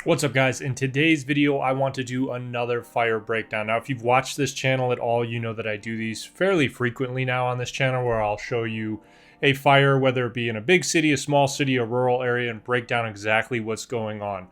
What's up, guys? In today's video, I want to do another fire breakdown. Now, if you've watched this channel at all, you know that I do these fairly frequently now on this channel, where I'll show you a fire, whether it be in a big city, a small city, a rural area, and break down exactly what's going on.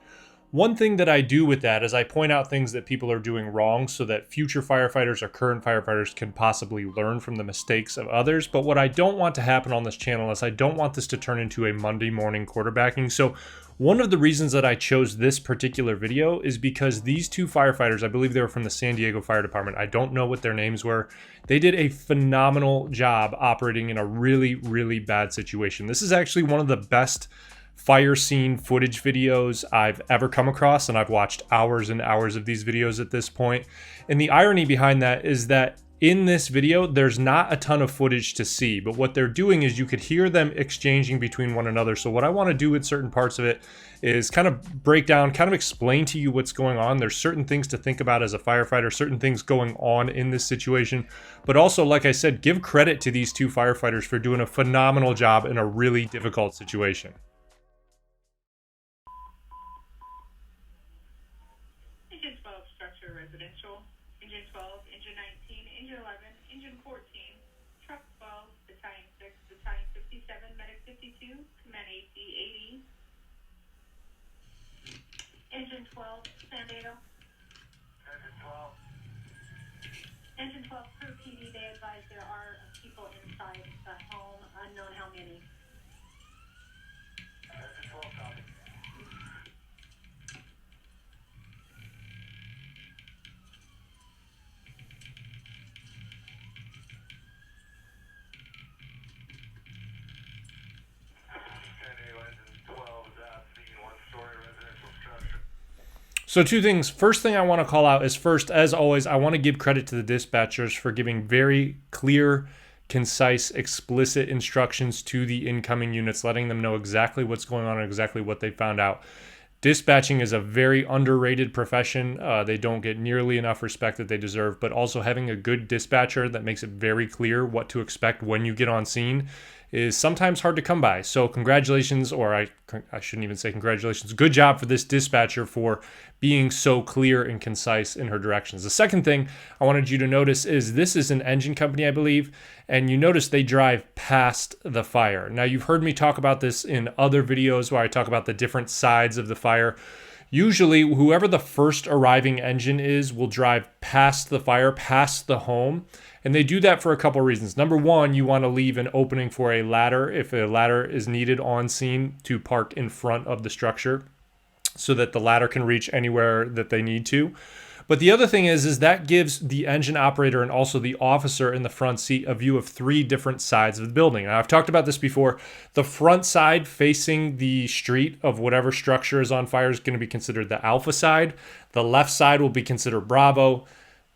One thing that I do with that is I point out things that people are doing wrong so that future firefighters or current firefighters can possibly learn from the mistakes of others. But what I don't want to happen on this channel is I don't want this to turn into a Monday morning quarterbacking. So one of the reasons that I chose this particular video is because these two firefighters, I believe they were from the San Diego Fire Department. I don't know what their names were. They did a phenomenal job operating in a really, really bad situation. This is actually one of the best fire scene footage videos I've ever come across, and I've watched hours and hours of these videos at this point. And the irony behind that is that in this video, there's not a ton of footage to see, but what they're doing is you could hear them exchanging between one another. So what I want to do with certain parts of it is kind of break down, kind of explain to you what's going on. There's certain things to think about as a firefighter, certain things going on in this situation, but also, like I said, give credit to these two firefighters for doing a phenomenal job in a really difficult situation. Engine 12, structure residential. Engine 12, engine 19, engine 11, engine 14, truck 12, battalion 6, battalion 57, medic 52, command AC 80. Engine 12, San Diego. Engine 12. Engine 12, crew PD, they advise there are people inside the home, unknown how many. Engine 12, copy. San Diego engine 12 is at scene, one-story residential structure. So two things. First thing I want to call out is, first, as always, I want to give credit to the dispatchers for giving very clear, concise, explicit instructions to the incoming units, letting them know exactly what's going on and exactly what they found out. Dispatching is a very underrated profession. They don't get nearly enough respect that they deserve, but also having a good dispatcher that makes it very clear what to expect when you get on scene is sometimes hard to come by. So congratulations, or I shouldn't even say congratulations. Good job for this dispatcher for being so clear and concise in her directions. The second thing I wanted you to notice is this is an engine company, I believe, and you notice they drive past the fire. Now, you've heard me talk about this in other videos where I talk about the different sides of the fire. Usually, whoever the first arriving engine is will drive past the fire, past the home. And they do that for a couple of reasons. Number one, you want to leave an opening for a ladder if a ladder is needed on scene to park in front of the structure so that the ladder can reach anywhere that they need to. But the other thing is that gives the engine operator and also the officer in the front seat a view of three different sides of the building. Now, I've talked about this before. The front side facing the street of whatever structure is on fire is going to be considered the alpha side. The left side will be considered Bravo.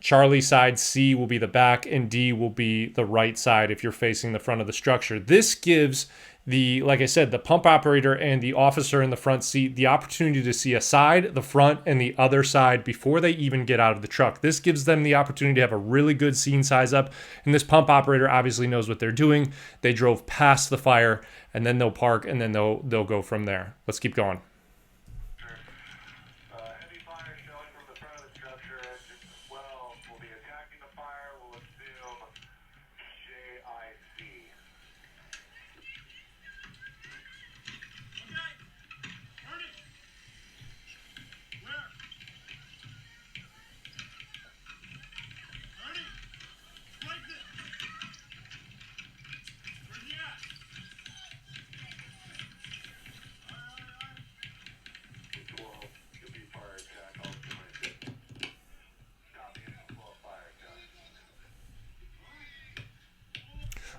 Charlie side, C will be the back, and D will be the right side if you're facing the front of the structure. This gives like I said, the pump operator and the officer in the front seat the opportunity to see a side, the front, and the other side before they even get out of the truck. This gives them the opportunity to have a really good scene size up, and this pump operator obviously knows what they're doing. They drove past the fire, and then they'll park, and then they'll go from there. Let's keep going. Heavy fire showing from the front of the structure. Engine 12 will be attacking the fire. We'll assume JIC.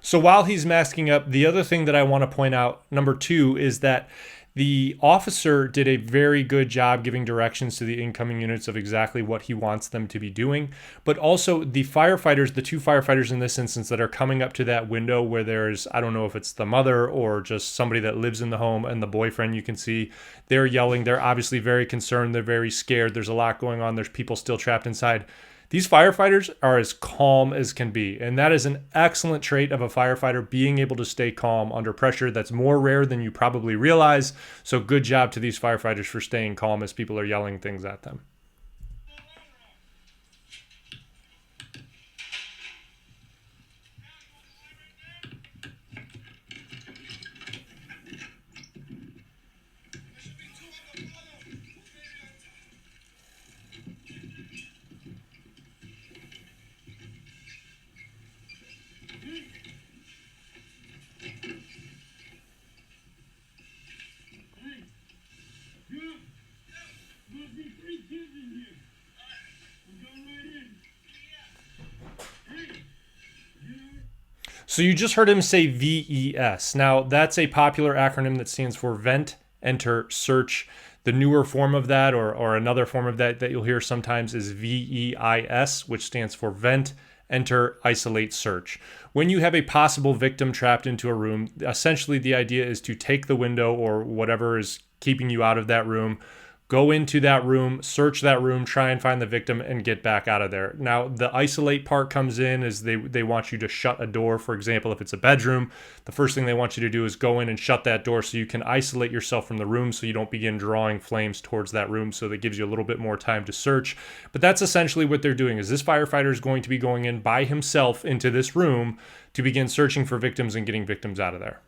So while he's masking up, the other thing that I want to point out, number two, is that the officer did a very good job giving directions to the incoming units of exactly what he wants them to be doing. But also the firefighters, the two firefighters in this instance that are coming up to that window where there's, I don't know if it's the mother or just somebody that lives in the home and the boyfriend, you can see they're yelling. They're obviously very concerned. They're very scared. There's a lot going on. There's people still trapped inside. These firefighters are as calm as can be, and that is an excellent trait of a firefighter, being able to stay calm under pressure. That's more rare than you probably realize, so good job to these firefighters for staying calm as people are yelling things at them. So you just heard him say VES. Now, that's a popular acronym that stands for Vent, Enter, Search. The newer form of that, or another form of that you'll hear sometimes, is VEIS, which stands for Vent, Enter, Isolate, Search. When you have a possible victim trapped into a room, essentially the idea is to take the window or whatever is keeping you out of that room, go into that room, search that room, try and find the victim, and get back out of there. Now, the isolate part comes in as they want you to shut a door. For example, if it's a bedroom, the first thing they want you to do is go in and shut that door so you can isolate yourself from the room so you don't begin drawing flames towards that room, so that gives you a little bit more time to search. But that's essentially what they're doing, is this firefighter is going to be going in by himself into this room to begin searching for victims and getting victims out of there.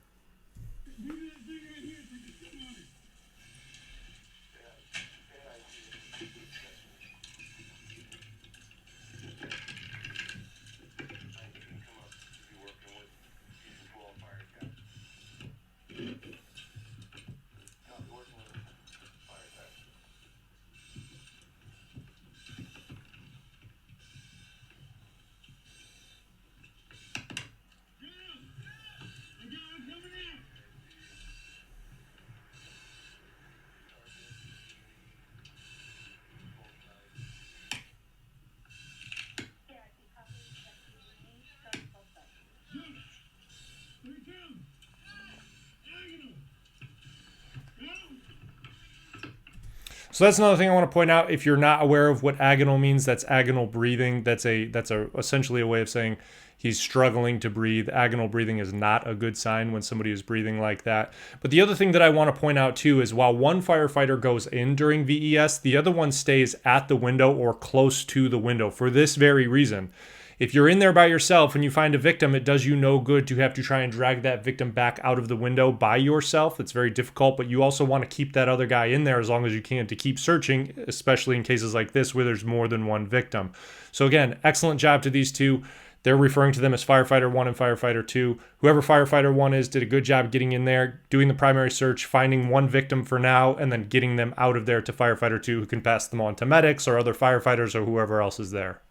So that's another thing I want to point out. If you're not aware of what agonal means, that's agonal breathing. That's essentially a way of saying he's struggling to breathe. Agonal breathing is not a good sign when somebody is breathing like that. But the other thing that I want to point out too is while one firefighter goes in during VES, the other one stays at the window or close to the window for this very reason. If you're in there by yourself and you find a victim, it does you no good to have to try and drag that victim back out of the window by yourself. It's very difficult, but you also want to keep that other guy in there as long as you can to keep searching, especially in cases like this where there's more than one victim. So again, excellent job to these two. They're referring to them as Firefighter 1 and Firefighter 2. Whoever Firefighter 1 is did a good job getting in there, doing the primary search, finding one victim for now, and then getting them out of there to Firefighter 2, who can pass them on to medics or other firefighters or whoever else is there.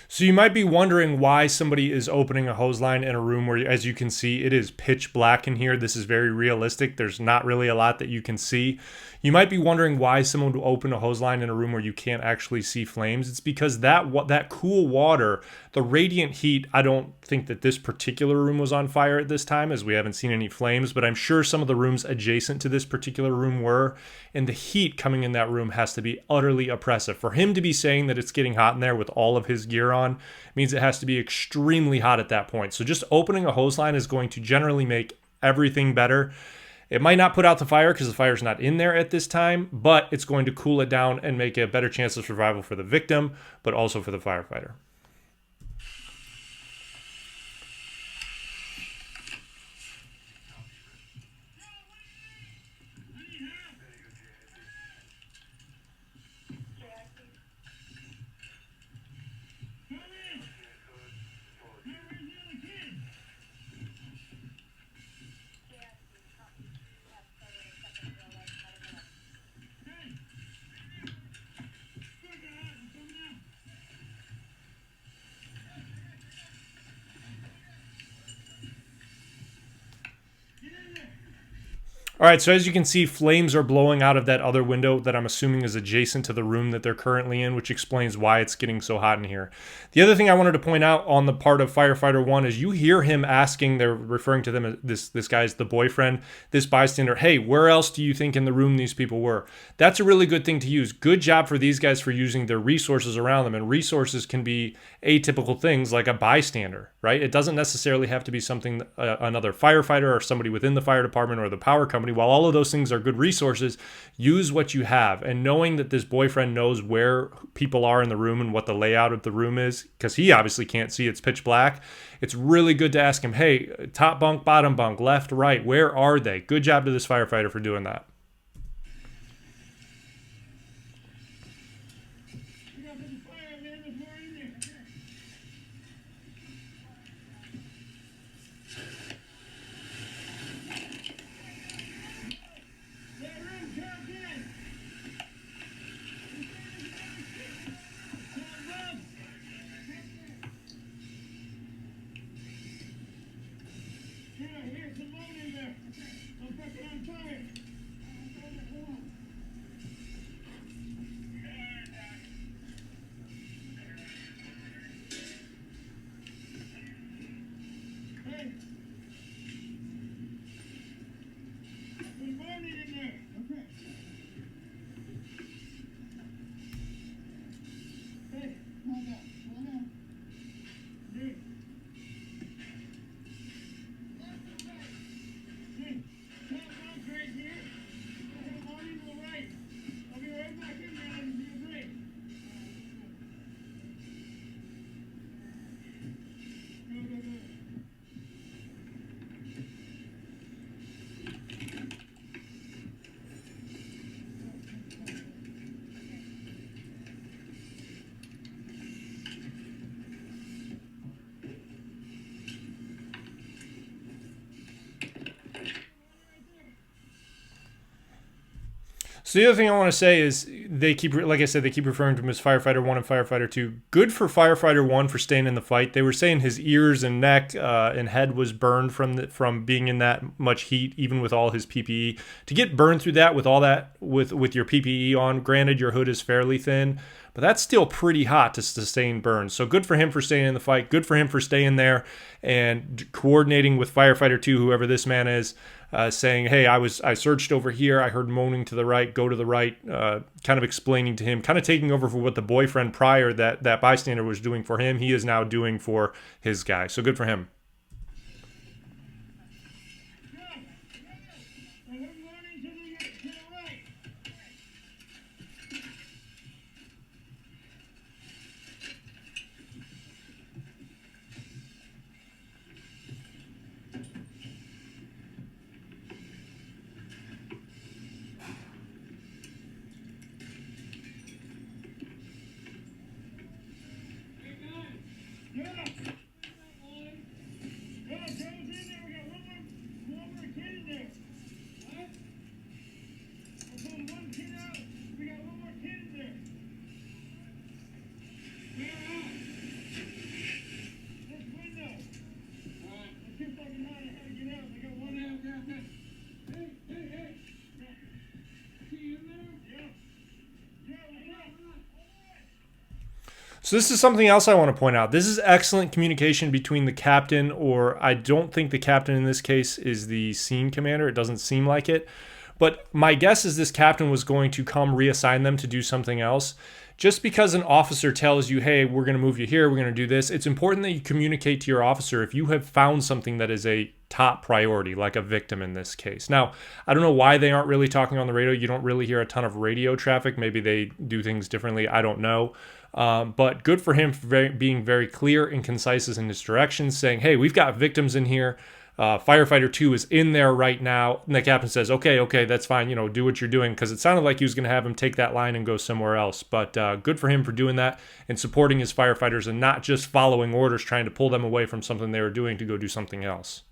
So you might be wondering why somebody is opening a hose line in a room where, as you can see, it is pitch black in here. This is very realistic. There's not really a lot that you can see. You might be wondering why someone would open a hose line in a room where you can't actually see flames. It's because that cool water, the radiant heat, I don't think that this particular room was on fire at this time, as we haven't seen any flames, but I'm sure some of the rooms adjacent to this particular room were, and the heat coming in that room has to be utterly oppressive. For him to be saying that it's getting hot in there with all of his gear on means it has to be extremely hot at that point. So just opening a hose line is going to generally make everything better. It might not put out the fire because the fire's not in there at this time, but it's going to cool it down and make a better chance of survival for the victim, but also for the firefighter. All right, so as you can see, flames are blowing out of that other window that I'm assuming is adjacent to the room that they're currently in, which explains why it's getting so hot in here. The other thing I wanted to point out on the part of Firefighter 1 is you hear him asking, they're referring to them as this guy's the boyfriend, this bystander, hey, where else do you think in the room these people were? That's a really good thing to use. Good job for these guys for using their resources around them, and resources can be atypical things like a bystander, right? It doesn't necessarily have to be something, another firefighter or somebody within the fire department or the power company. While all of those things are good resources, use what you have. And knowing that this boyfriend knows where people are in the room and what the layout of the room is, because he obviously can't see, it's pitch black, it's really good to ask him, hey, top bunk, bottom bunk, left, right, where are they? Good job to this firefighter for doing that. So the other thing I want to say is they keep, like I said, they keep referring to him as Firefighter 1 and Firefighter 2. Good for Firefighter 1 for staying in the fight. They were saying his ears and neck and head was burned from being in that much heat, even with all his PPE. To get burned through that with all that, with your PPE on, granted your hood is fairly thin, but that's still pretty hot to sustain burns. So good for him for staying in the fight. Good for him for staying there and coordinating with Firefighter 2, whoever this man is, saying, hey, I searched over here. I heard moaning to the right, go to the right, kind of explaining to him, kind of taking over for what the boyfriend prior that bystander was doing for him. He is now doing for his guy. So good for him. So this is something else I want to point out. This is excellent communication between the captain, or I don't think the captain in this case is the scene commander. It doesn't seem like it. But my guess is this captain was going to come reassign them to do something else. Just because an officer tells you, hey, we're going to move you here, we're going to do this, it's important that you communicate to your officer if you have found something that is a top priority, like a victim in this case. Now, I don't know why they aren't really talking on the radio. You don't really hear a ton of radio traffic. Maybe they do things differently. I don't know. But good for him for being very clear and concise in his directions, saying, hey, we've got victims in here. Firefighter 2 is in there right now. And the captain says, okay, that's fine. Do what you're doing. Because it sounded like he was going to have him take that line and go somewhere else. But good for him for doing that and supporting his firefighters and not just following orders, trying to pull them away from something they were doing to go do something else.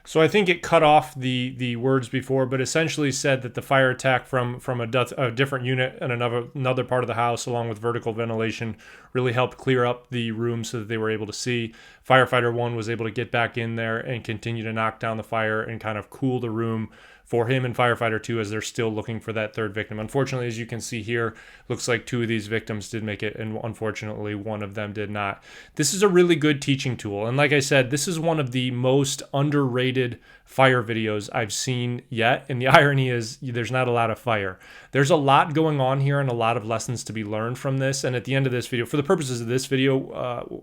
So I think it cut off the words before, but essentially said that the fire attack from a different unit and another part of the house, along with vertical ventilation, really helped clear up the room so that they were able to see. Firefighter 1 was able to get back in there and continue to knock down the fire and kind of cool the room for him and Firefighter 2 as they're still looking for that third victim. Unfortunately, as you can see here, looks like 2 of these victims did make it, and unfortunately, 1 of them did not. This is a really good teaching tool, and like I said, this is one of the most underrated fire videos I've seen yet, and the irony is there's not a lot of fire. There's a lot going on here and a lot of lessons to be learned from this, and at the end of this video, for the purposes of this video,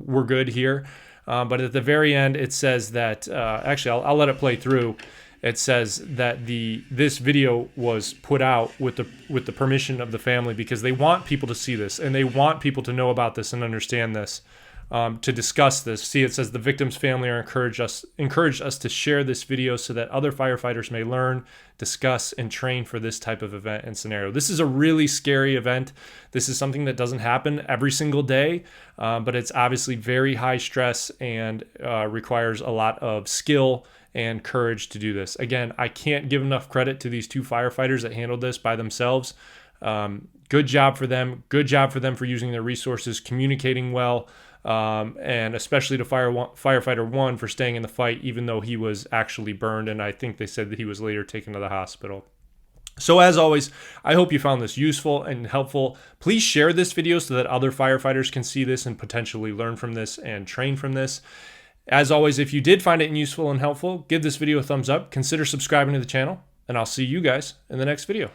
we're good here, but at the very end, it says that, actually, I'll let it play through. It says that this video was put out with the permission of the family because they want people to see this and they want people to know about this and understand this, to discuss this. See, it says the victim's family are encouraged us to share this video so that other firefighters may learn, discuss, and train for this type of event and scenario. This is a really scary event. This is something that doesn't happen every single day, but it's obviously very high stress and requires a lot of skill and courage to do this. Again, I can't give enough credit to these 2 firefighters that handled this by themselves. Good job for them. Good job for them for using their resources, communicating well, and especially to Firefighter 1 for staying in the fight, even though he was actually burned, and I think they said that he was later taken to the hospital. So as always, I hope you found this useful and helpful. Please share this video so that other firefighters can see this and potentially learn from this and train from this. As always, if you did find it useful and helpful, give this video a thumbs up, consider subscribing to the channel, and I'll see you guys in the next video.